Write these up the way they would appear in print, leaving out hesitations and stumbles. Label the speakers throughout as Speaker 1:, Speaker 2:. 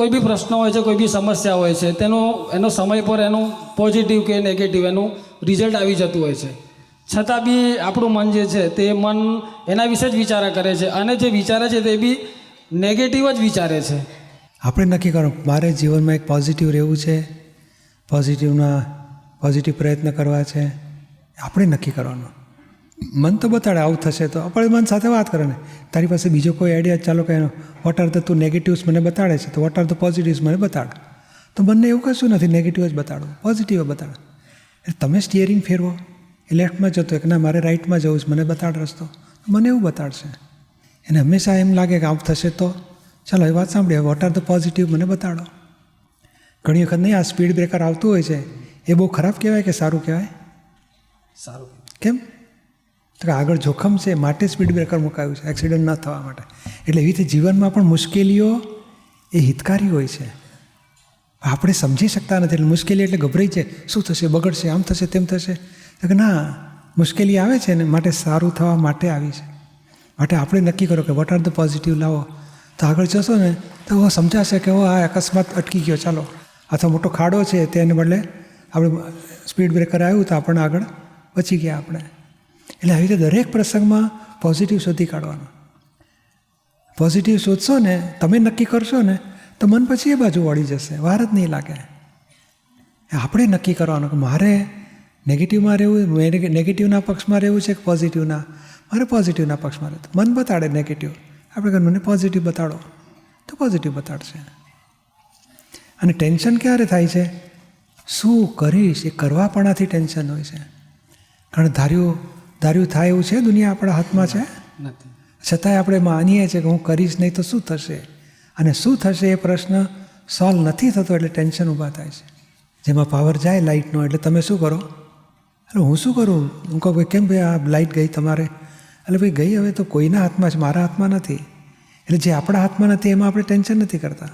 Speaker 1: કોઈ બી પ્રશ્ન હોય છે, કોઈ બી સમસ્યા હોય છે, એનો સમય પર એનું પોઝિટિવ કે નેગેટિવ એનું રિઝલ્ટ આવી જતું હોય છે. છતાં બી આપણું મન જે છે તે મન એના વિશે જ વિચારા કરે છે, અને જે વિચારે છે તે બી નેગેટિવ જ વિચારે છે.
Speaker 2: આપણે નક્કી કરો મારે જીવનમાં એક પોઝિટિવ રહેવું છે, પોઝિટિવ પ્રયત્ન કરવા છે. આપણે નક્કી કરવાનું. મન તો બતાડે આવું થશે તો આપણે મન સાથે વાત કરે ને, તારી પાસે બીજો કોઈ આઈડિયા, ચાલો કે વોટ આર ધ તું નેગેટિવ્સ મને બતાડે છે તો વોટ આર ધ પોઝિટિવ્સ મને બતાડ. તો મને એવું કશું નથી, નેગેટિવ જ બતાડો, પોઝિટિવ બતાડો. એટલે તમે સ્ટિયરિંગ ફેરવો, એ લેફ્ટમાં જતો કે ના મારે રાઇટમાં જવું છે, મને બતાડ રસ્તો, મને એવું બતાડશે. એને હંમેશા એમ લાગે કે આવું થશે તો ચાલો એ વાત સાંભળીએ, વોટ આર ધ પોઝિટિવ મને બતાડો. ઘણી વખત નહીં, આ સ્પીડ બ્રેકર આવતું હોય છે એ બહુ ખરાબ કહેવાય કે સારું કહેવાય?
Speaker 1: સારું.
Speaker 2: કેમ? તો કે આગળ જોખમ છે માટે સ્પીડ બ્રેકર મુકાયું છે, એક્સિડન્ટ ન થવા માટે. એટલે એવી રીતે જીવનમાં પણ મુશ્કેલીઓ એ હિતકારી હોય છે. આપણે સમજી શકતા નથી, એટલે મુશ્કેલી એટલે ગભરાઈ છે, શું થશે, બગડશે, આમ થશે, તેમ થશે. તો કે ના, મુશ્કેલી આવે છે ને માટે સારું થવા માટે આવી છે. માટે આપણે નક્કી કરો કે વોટ આર ધ પોઝિટિવ લાવો, તો આગળ જશો ને તો સમજાશે કે આ અકસ્માત અટકી ગયો, ચાલો. અથવા મોટો ખાડો છે તેને બદલે આપણે સ્પીડ બ્રેકર આવ્યું તો આપણને આગળ બચી ગયા આપણે. એટલે આવી રીતે દરેક પ્રસંગમાં પોઝિટિવ શોધી કાઢવાનો. પોઝિટિવ શોધશો ને, તમે નક્કી કરશો ને તો મન પછી એ બાજુ વળી જશે, વાર જ નહીં લાગે. આપણે નક્કી કરવાનું કે મારે નેગેટિવમાં રહેવું, નેગેટિવના પક્ષમાં રહેવું છે કે પોઝિટિવના? મારે પોઝિટિવના પક્ષમાં રહેતું. મન બતાડે નેગેટિવ, આપણે કહે મને પોઝિટિવ બતાડો તો પોઝિટિવ બતાડશે. અને ટેન્શન ક્યારે થાય છે? શું કરીશ એ કરવાપણાથી ટેન્શન હોય છે. કારણ ધાર્યું થાય એવું છે દુનિયા આપણા હાથમાં છે
Speaker 1: નથી.
Speaker 2: છતાંય આપણે માનીએ છીએ કે હું કરીશ નહીં તો શું થશે, અને શું થશે એ પ્રશ્ન સોલ્વ નથી થતો એટલે ટેન્શન ઊભા થાય છે. જેમાં પાવર જાય લાઇટનો એટલે તમે શું કરો? એટલે હું શું કરું? હું કહું ભાઈ કેમ ભાઈ આ લાઇટ ગઈ તમારે? એટલે ભાઈ ગઈ, હવે તો કોઈના હાથમાં છે, મારા હાથમાં નથી. એટલે જે આપણા હાથમાં નથી એમાં આપણે ટેન્શન નથી કરતા,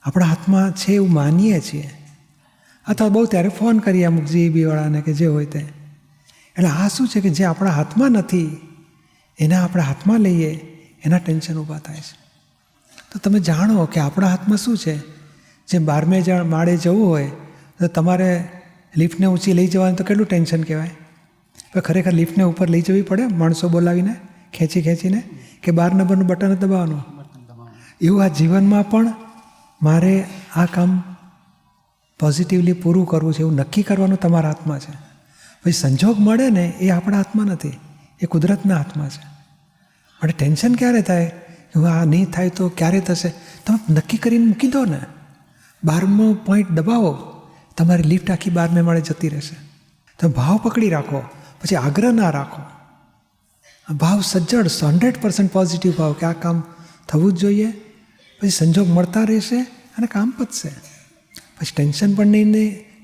Speaker 2: આપણા હાથમાં છે એવું માનીએ છીએ. અથવા બહુ ત્યારે ફોન કરીએ અમુક જીબીવાળાને કે જે હોય તે. એટલે આ શું છે કે જે આપણા હાથમાં નથી એના આપણા હાથમાં લઈએ, એના ટેન્શન ઊભા થાય છે. તો તમે જાણો કે આપણા હાથમાં શું છે. જે 12મે માળે જવું હોય તો તમારે લિફ્ટને ઊંચી લઈ જવાનું તો કેટલું ટેન્શન કહેવાય. તો ખરેખર લિફ્ટને ઉપર લઈ જવી પડે માણસો બોલાવીને ખેંચીને, કે 12 નંબરનું બટન જ દબાવવાનું. એવું આ જીવનમાં પણ મારે આ કામ પોઝિટિવલી પૂરું કરવું છે એવું નક્કી કરવાનું તમારા હાથમાં છે. પછી સંજોગ મળે ને એ આપણા હાથમાં નથી, એ કુદરતના હાથમાં છે. માટે ટેન્શન ક્યારે થાય? આ નહીં થાય તો ક્યારે થશે? તમે નક્કી કરીને મૂકી દો ને, 12મો પોઈન્ટ દબાવો, તમારી લિફ્ટ આખી 12મે માળે જતી રહેશે. તમે ભાવ પકડી રાખો, પછી આગ્રહ ના રાખો. ભાવ સજ્જડ 100% પોઝિટિવ ભાવ કે આ કામ થવું જ જોઈએ, પછી સંજોગ મળતા રહેશે અને કામ પતશે. પછી ટેન્શન પણ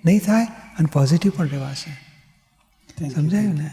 Speaker 2: નહીં થાય અને પોઝિટિવ પણ રહેવાશે. સમજાયું ને?